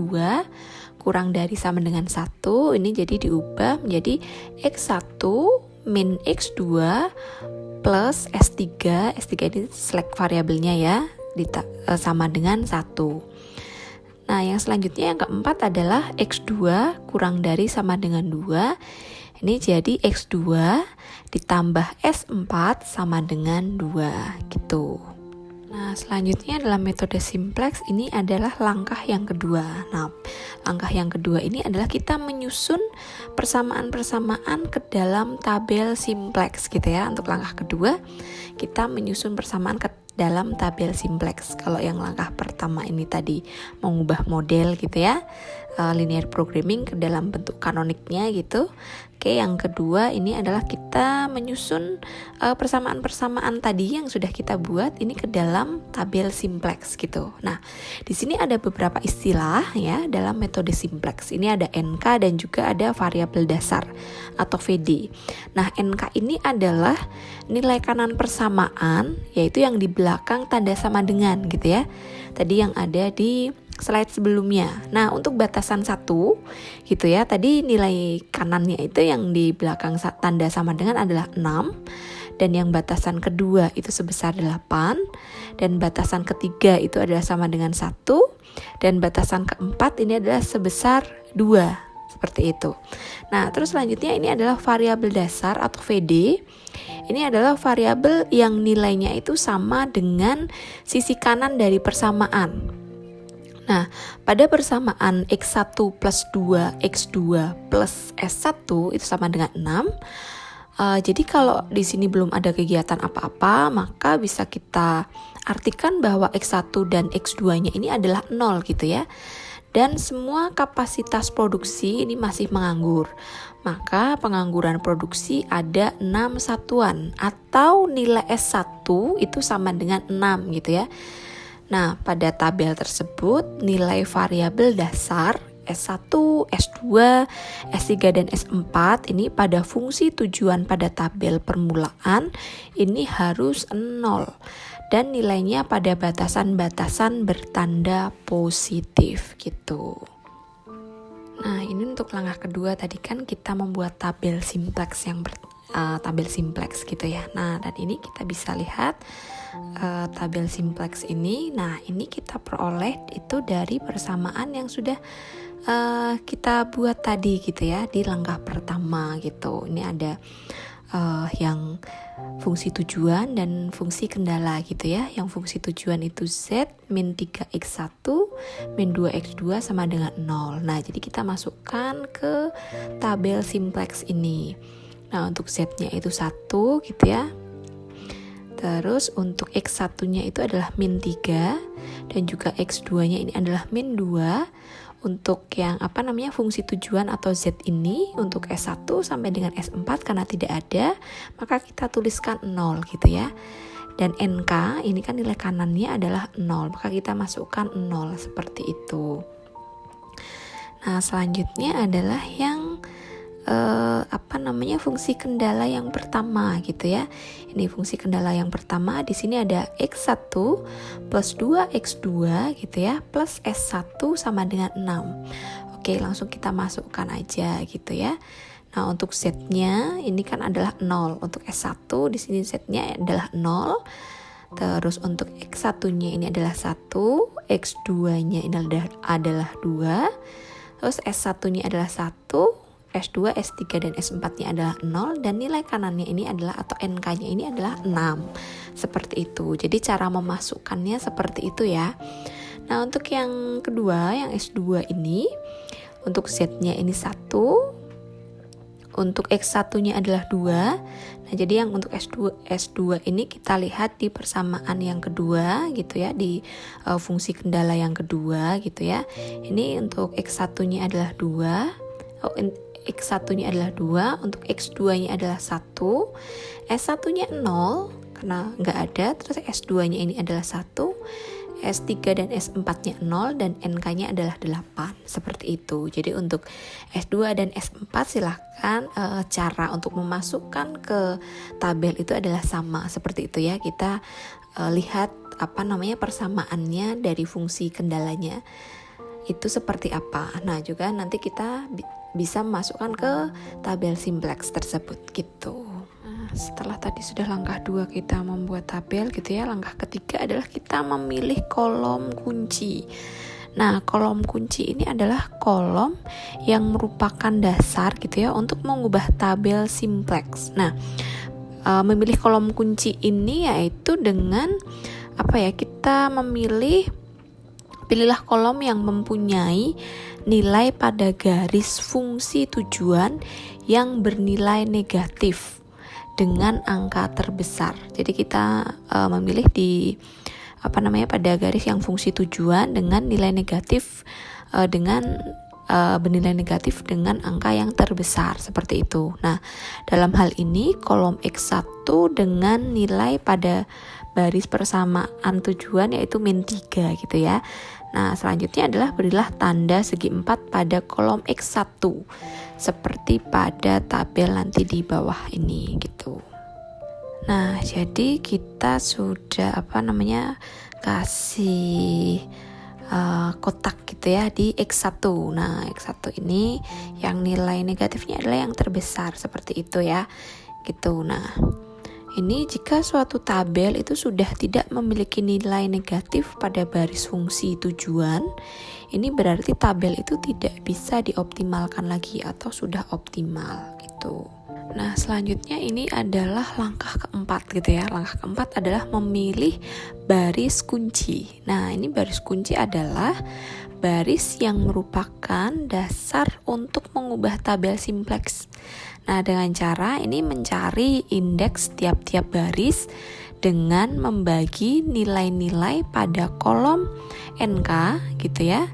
kurang dari sama dengan 1. Ini jadi diubah menjadi X1 min X2 plus S3. S3 ini slack variabelnya ya, sama dengan 1. Nah, yang selanjutnya yang keempat adalah X2 kurang dari sama dengan 2. Ini jadi X2 ditambah S4 sama dengan 2 gitu. Nah, selanjutnya dalam metode simplex ini adalah langkah yang kedua. Nah, langkah yang kedua ini adalah kita menyusun persamaan-persamaan ke dalam tabel simplex gitu ya. Untuk langkah kedua, kita menyusun persamaan ke dalam tabel simplex. Kalau yang langkah pertama ini tadi mengubah model gitu ya, linear programming ke dalam bentuk kanoniknya gitu. Oke, yang kedua ini adalah kita menyusun persamaan-persamaan tadi yang sudah kita buat ini ke dalam tabel simplex gitu. Nah, di sini ada beberapa istilah ya dalam metode simplex. Ini ada NK dan juga ada variabel dasar atau VD. Nah, NK ini adalah nilai kanan persamaan, yaitu yang di belakang tanda sama dengan gitu ya. Tadi yang ada di slide sebelumnya. Nah, untuk batasan 1 gitu ya, tadi nilai kanannya itu yang di belakang tanda sama dengan adalah 6, dan yang batasan kedua itu sebesar 8, dan batasan ketiga itu adalah sama dengan 1, dan batasan keempat ini adalah sebesar 2, seperti itu. Nah, terus selanjutnya ini adalah variabel dasar atau VD. Ini adalah variabel yang nilainya itu sama dengan sisi kanan dari persamaan. Nah, pada persamaan X1 plus 2, X2 plus S1 itu sama dengan 6. Jadi kalau di sini belum ada kegiatan apa-apa, maka bisa kita artikan bahwa X1 dan X2-nya ini adalah 0 gitu ya. Dan semua kapasitas produksi ini masih menganggur. Maka pengangguran produksi ada 6 satuan atau nilai S1 itu sama dengan 6 gitu ya. Nah, pada tabel tersebut nilai variabel dasar S1, S2, S3, dan S4 ini pada fungsi tujuan pada tabel permulaan ini harus 0 dan nilainya pada batasan-batasan bertanda positif gitu. Nah, ini untuk langkah kedua tadi kan kita membuat tabel simplex tabel simplex gitu ya. Nah, dan ini kita bisa lihat tabel simplex ini. Nah, ini kita peroleh itu dari persamaan yang sudah kita buat tadi gitu ya di langkah pertama gitu. Ini ada yang fungsi tujuan dan fungsi kendala gitu ya. Yang fungsi tujuan itu Z min 3x1 min 2x2 sama dengan 0. Nah, jadi kita masukkan ke tabel simplex ini. Nah, untuk Z-nya itu 1 gitu ya. Terus untuk X1-nya itu adalah min 3 dan juga X2-nya ini adalah min 2. Untuk yang fungsi tujuan atau Z ini untuk S1 sampai dengan S4 karena tidak ada, maka kita tuliskan 0 gitu ya. Dan NK ini kan nilai kanannya adalah 0, maka kita masukkan 0 seperti itu. Nah, selanjutnya adalah yang fungsi kendala yang pertama gitu ya. Ini fungsi kendala yang pertama, di sini ada X1 plus 2X2 gitu ya, plus S1 sama dengan 6. Oke, langsung kita masukkan aja gitu ya. Nah, untuk Z-nya ini kan adalah 0. Untuk S1 di sini Z-nya adalah 0. Terus untuk X1-nya ini adalah 1, X2-nya ini adalah 2. Terus S1-nya adalah 1, S2, S3, dan S4-nya adalah 0, dan nilai kanannya ini adalah atau NK-nya ini adalah 6. Seperti itu. Jadi cara memasukkannya seperti itu ya. Nah, untuk yang kedua, yang S2 ini, untuk Z-nya ini 1, untuk X1-nya adalah 2. Nah, jadi yang untuk S2 ini kita lihat di persamaan yang kedua gitu ya, di fungsi kendala yang kedua gitu ya. Ini untuk X1-nya adalah 2. X1-nya adalah 2, untuk X2-nya adalah 1, S1-nya 0 karena nggak ada, terus S2-nya ini adalah 1, S3 dan S4-nya 0, dan NK-nya adalah 8, seperti itu. Jadi untuk S2 dan S4 silahkan cara untuk memasukkan ke tabel itu adalah sama, seperti itu ya. Kita lihat persamaannya dari fungsi kendalanya itu seperti apa. Nah, juga nanti kita bisa memasukkan ke tabel simplex tersebut gitu. Nah, setelah tadi sudah langkah 2 kita membuat tabel gitu ya, langkah ketiga adalah kita memilih kolom kunci. Nah, kolom kunci ini adalah kolom yang merupakan dasar gitu ya untuk mengubah tabel simplex. Nah, memilih kolom kunci ini yaitu dengan kita pilihlah kolom yang mempunyai nilai pada garis fungsi tujuan yang bernilai negatif dengan angka terbesar. Jadi kita memilih di pada garis yang fungsi tujuan dengan nilai negatif bernilai negatif dengan angka yang terbesar seperti itu. Nah, dalam hal ini kolom X1 dengan nilai pada baris persamaan tujuan yaitu -3 gitu ya. Nah, selanjutnya adalah berilah tanda segi 4 pada kolom X1 seperti pada tabel nanti di bawah ini gitu. Nah, jadi kita sudah kasih kotak gitu ya di X1. Nah, X1 ini yang nilai negatifnya adalah yang terbesar seperti itu ya. Gitu. Nah, ini jika suatu tabel itu sudah tidak memiliki nilai negatif pada baris fungsi tujuan, ini berarti tabel itu tidak bisa dioptimalkan lagi atau sudah optimal gitu. Nah, selanjutnya ini adalah langkah keempat gitu ya. Langkah keempat adalah memilih baris kunci. Nah, ini baris kunci adalah baris yang merupakan dasar untuk mengubah tabel simplex. Nah, dengan cara ini mencari indeks tiap-tiap baris dengan membagi nilai-nilai pada kolom NK gitu ya.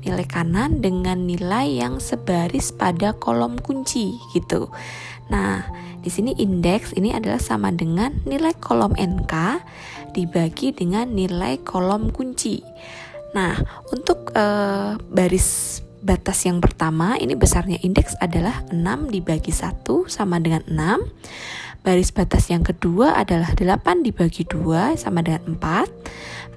Nilai kanan dengan nilai yang sebaris pada kolom kunci gitu. Nah, di sini indeks ini adalah sama dengan nilai kolom NK dibagi dengan nilai kolom kunci. Nah, untuk baris batas yang pertama ini besarnya indeks adalah 6 dibagi 1 sama dengan 6. Baris batas yang kedua adalah 8 dibagi 2 sama dengan 4.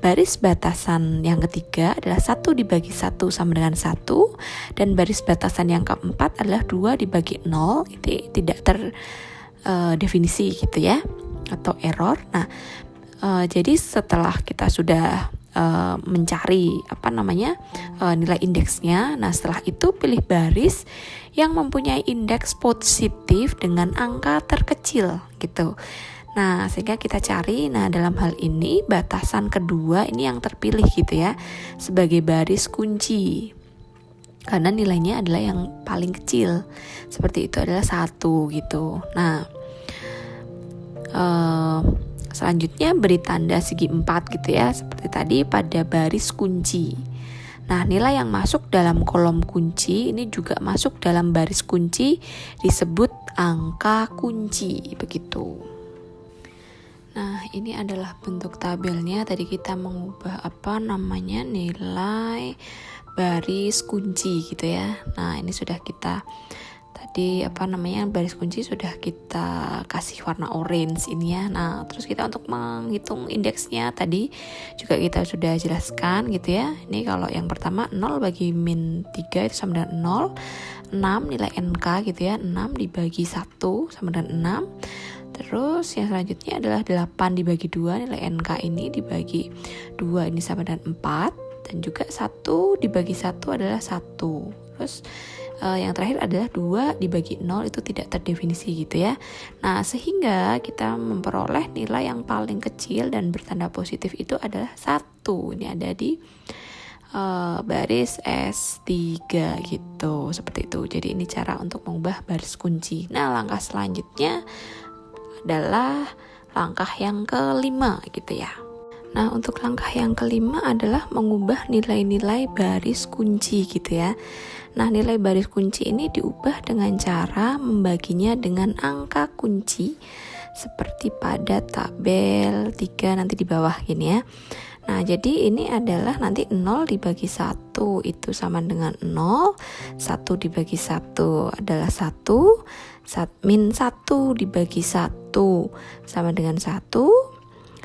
Baris batasan yang ketiga adalah 1 dibagi 1 sama dengan 1. Dan baris batasan yang keempat adalah 2 dibagi 0. Itu tidak terdefinisi gitu ya, atau error. Nah, jadi setelah kita sudah mencari nilai indeksnya, nah setelah itu pilih baris yang mempunyai indeks positif dengan angka terkecil gitu. Nah, sehingga kita cari, nah dalam hal ini batasan kedua ini yang terpilih gitu ya sebagai baris kunci karena nilainya adalah yang paling kecil, seperti itu adalah 1 gitu. Nah, selanjutnya beri tanda segi 4 gitu ya, seperti tadi pada baris kunci. Nah, nilai yang masuk dalam kolom kunci ini juga masuk dalam baris kunci, disebut angka kunci begitu. Nah, ini adalah bentuk tabelnya. Tadi kita mengubah nilai baris kunci gitu ya. Nah, ini sudah kita baris kunci sudah kita kasih warna orange ini ya. Nah, terus kita untuk menghitung indeksnya tadi juga kita sudah jelaskan gitu ya. Ini kalau yang pertama 0 bagi -3 itu sama dengan 0. 6 nilai NK gitu ya. 6 dibagi 1 sama dengan 6. Terus yang selanjutnya adalah 8 dibagi 2, nilai NK ini dibagi 2 ini sama dengan 4. Dan juga 1 dibagi 1 adalah 1. Terus yang terakhir adalah 2 dibagi 0 itu tidak terdefinisi gitu ya. Nah, sehingga kita memperoleh nilai yang paling kecil dan bertanda positif itu adalah 1. Ini ada di baris S3 gitu, seperti itu. Jadi ini cara untuk mengubah baris kunci. Nah, langkah selanjutnya adalah langkah yang kelima gitu ya. Nah, untuk langkah yang kelima adalah mengubah nilai-nilai baris kunci gitu ya. Nah, nilai baris kunci ini diubah dengan cara membaginya dengan angka kunci seperti pada tabel 3 nanti di bawah gini ya. Nah, jadi ini adalah nanti 0 dibagi 1 itu sama dengan 0, 1 dibagi 1 adalah 1, min 1 dibagi 1 sama dengan 1,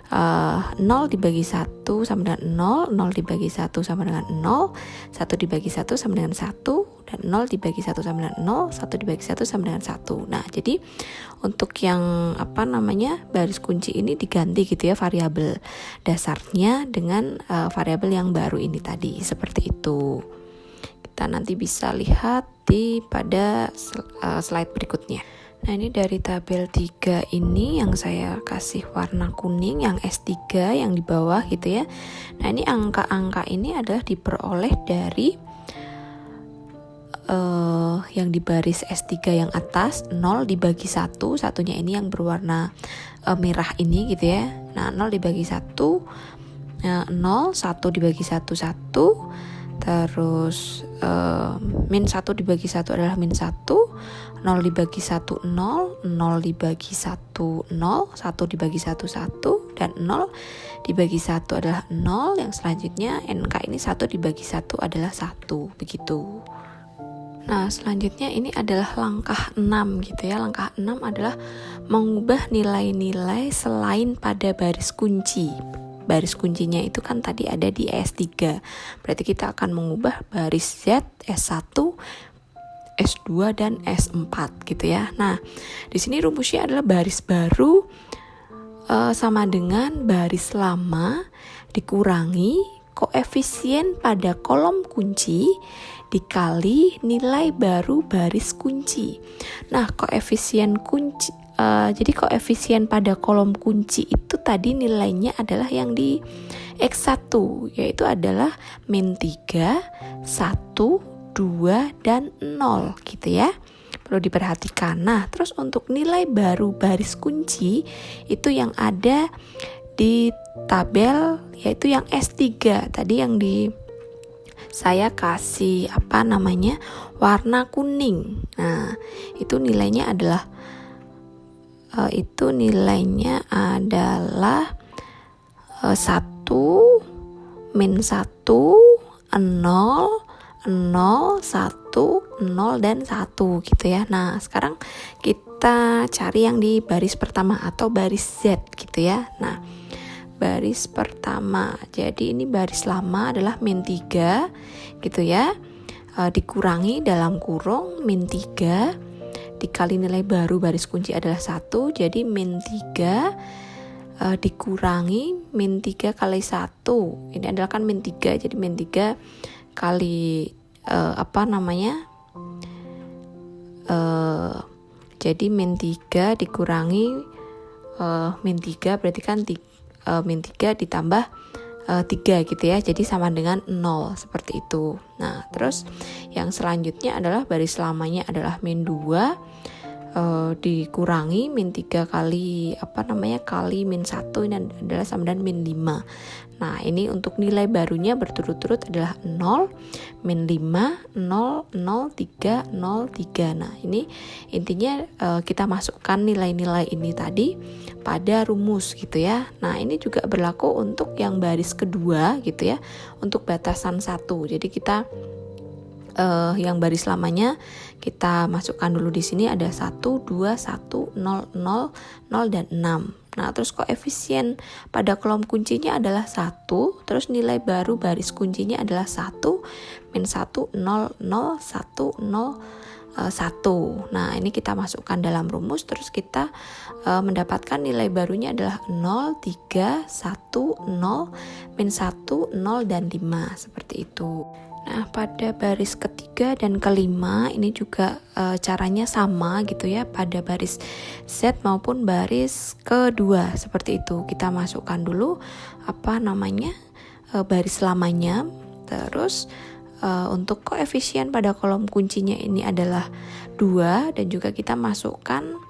0 dibagi 1 sama dengan 0, 0 dibagi 1 sama dengan 0, 1 dibagi 1 sama dengan 1, dan 0 dibagi 1 sama dengan 0, 1 dibagi 1 sama dengan 1. Nah, jadi untuk yang baris kunci ini diganti gitu ya variabel dasarnya dengan variabel yang baru ini tadi, seperti itu. Kita nanti bisa lihat pada slide berikutnya. Nah, ini dari tabel 3 ini yang saya kasih warna kuning, yang S3 yang di bawah gitu ya. Nah, ini angka-angka ini adalah diperoleh dari yang di baris S3 yang atas 0 dibagi 1, satunya ini yang berwarna merah ini gitu ya. Nah 0 dibagi 1, 0, 1 dibagi 1, 1, terus min 1 dibagi 1 adalah min 1, 0 dibagi 1, 0, 0 dibagi 1, 0, 1 dibagi 1, 1, dan 0 dibagi 1 adalah 0. Yang selanjutnya NK ini 1 dibagi 1 adalah 1, begitu. Nah selanjutnya ini adalah langkah 6 gitu ya. Langkah 6 adalah mengubah nilai-nilai selain pada baris kunci. Baris kuncinya itu kan tadi ada di S3. Berarti kita akan mengubah baris Z, S1, S2 dan S4 gitu ya. Nah, di sini rumusnya adalah baris baru sama dengan baris lama dikurangi koefisien pada kolom kunci dikali nilai baru baris kunci. Nah, koefisien kunci jadi koefisien pada kolom kunci itu tadi nilainya adalah yang di X1, yaitu adalah min 3, 1, 2, dan 0 gitu ya. Perlu diperhatikan. Nah, terus untuk nilai baru baris kunci itu yang ada di tabel yaitu yang S3. Tadi yang saya kasih warna kuning. Nah, itu nilainya adalah 1, min 1, 0, 0, 1, 0, dan 1 gitu ya. Nah sekarang kita cari yang di baris pertama atau baris Z gitu ya. Nah baris pertama, jadi ini baris lama adalah min 3 gitu ya, dikurangi dalam kurung min 3 dikali nilai baru baris kunci adalah 1, jadi min 3 dikurangi min 3 kali 1. Ini adalah kan min 3, jadi min 3 kali jadi min 3 dikurangi min 3 berarti kan min 3 ditambah 3 gitu ya, jadi sama dengan 0 seperti itu. Nah terus yang selanjutnya adalah baris lamanya adalah min 2 dikurangi min 3 kali kali min 1, ini adalah sama dengan min 5. Nah ini untuk nilai barunya berturut-turut adalah 0, min 5, 0, 0, 3, 0, 3. Nah ini intinya kita masukkan nilai-nilai ini tadi pada rumus gitu ya. Nah ini juga berlaku untuk yang baris kedua gitu ya, untuk batasan 1. Jadi kita yang baris lamanya kita masukkan dulu di sini ada 1, 2, 1, 0, 0, 0, dan 6. Nah terus koefisien pada kolom kuncinya adalah 1, terus nilai baru baris kuncinya adalah 1, min 1, 0, 0, 1, 0, 1. Nah ini kita masukkan dalam rumus, terus kita mendapatkan nilai barunya adalah 0, 3, 1, 0, min 1, 0, dan 5 seperti itu. Nah pada baris ketiga dan kelima ini juga caranya sama gitu ya, pada baris Z maupun baris kedua seperti itu. Kita masukkan dulu baris lamanya, terus untuk koefisien pada kolom kuncinya ini adalah 2, dan juga kita masukkan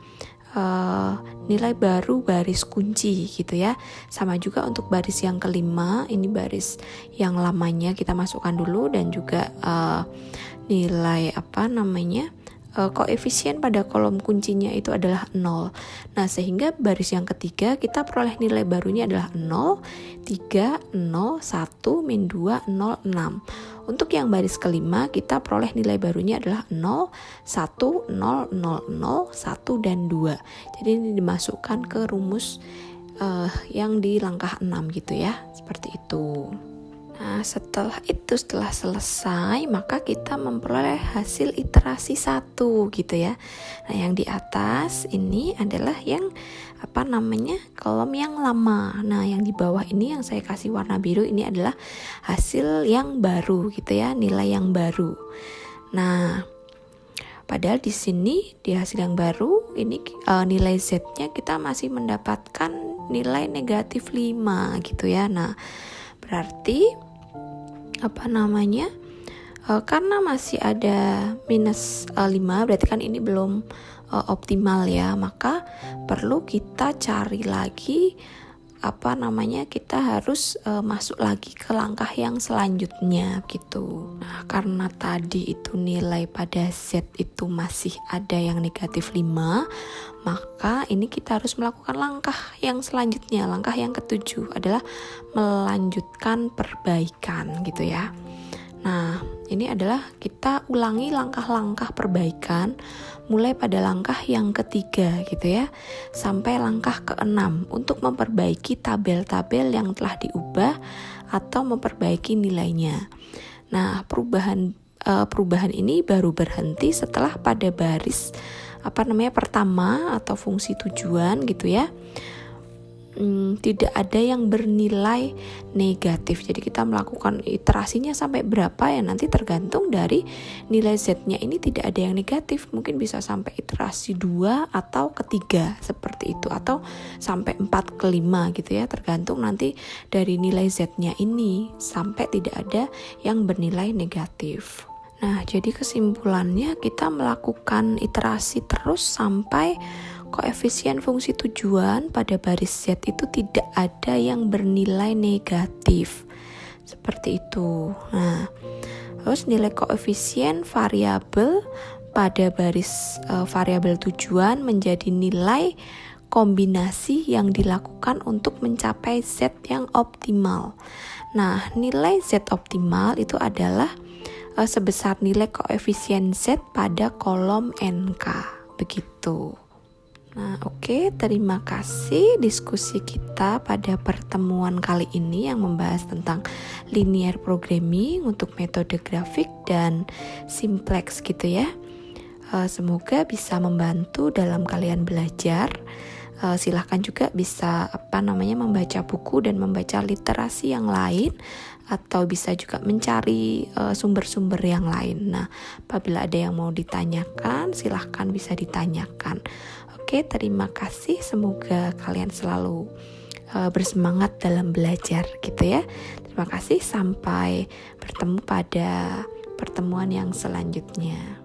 nilai baru baris kunci gitu ya. Sama juga untuk baris yang kelima, ini baris yang lamanya kita masukkan dulu, dan juga nilai koefisien pada kolom kuncinya itu adalah 0. Nah sehingga baris yang ketiga kita peroleh nilai barunya adalah 0, 3, 0, 1, min 2, 0, 6. Untuk yang baris kelima kita peroleh nilai barunya adalah 0, 1, 0, 0, 0, 1, dan 2. Jadi ini dimasukkan ke rumus yang di langkah 6 gitu ya, seperti itu. Nah setelah selesai maka kita memperoleh hasil iterasi 1 gitu ya. Nah yang di atas ini adalah yang kolom yang lama. Nah yang di bawah ini yang saya kasih warna biru ini adalah hasil yang baru gitu ya, nilai yang baru. Nah padahal di sini di hasil yang baru ini nilai Z-nya kita masih mendapatkan nilai negatif 5 gitu ya. Nah berarti Karena masih ada minus 5, berarti kan ini belum optimal ya, maka perlu kita cari lagi kita harus masuk lagi ke langkah yang selanjutnya gitu. Nah, karena tadi itu nilai pada Z itu masih ada yang negatif 5, maka ini kita harus melakukan langkah yang selanjutnya. Langkah yang ke-7 adalah melanjutkan perbaikan gitu ya. Nah, ini adalah kita ulangi langkah-langkah perbaikan mulai pada langkah yang ke-3 gitu ya, sampai langkah ke-6 untuk memperbaiki tabel-tabel yang telah diubah atau memperbaiki nilainya. Nah, perubahan ini baru berhenti setelah pada baris pertama atau fungsi tujuan gitu ya. Tidak ada yang bernilai negatif. Jadi kita melakukan iterasinya sampai berapa ya, nanti tergantung dari nilai Z-nya ini tidak ada yang negatif. Mungkin bisa sampai iterasi 2 atau ke-3 seperti itu, atau sampai 4 ke 5 gitu ya, tergantung nanti dari nilai Z-nya ini sampai tidak ada yang bernilai negatif. Nah, jadi kesimpulannya kita melakukan iterasi terus sampai koefisien fungsi tujuan pada baris Z itu tidak ada yang bernilai negatif. Seperti itu. Nah, terus nilai koefisien variabel pada baris variabel tujuan menjadi nilai kombinasi yang dilakukan untuk mencapai Z yang optimal. Nah, nilai Z optimal itu adalah sebesar nilai koefisien Z pada kolom NK. Begitu. Nah, oke, terima kasih diskusi kita pada pertemuan kali ini yang membahas tentang linear programming untuk metode grafik dan simplex gitu ya. Semoga bisa membantu dalam kalian belajar. Silahkan juga bisa membaca buku dan membaca literasi yang lain, atau bisa juga mencari sumber-sumber yang lain. Nah, apabila ada yang mau ditanyakan, silahkan bisa ditanyakan. Oke, terima kasih. Semoga kalian selalu bersemangat dalam belajar gitu ya. Terima kasih, sampai bertemu pada pertemuan yang selanjutnya.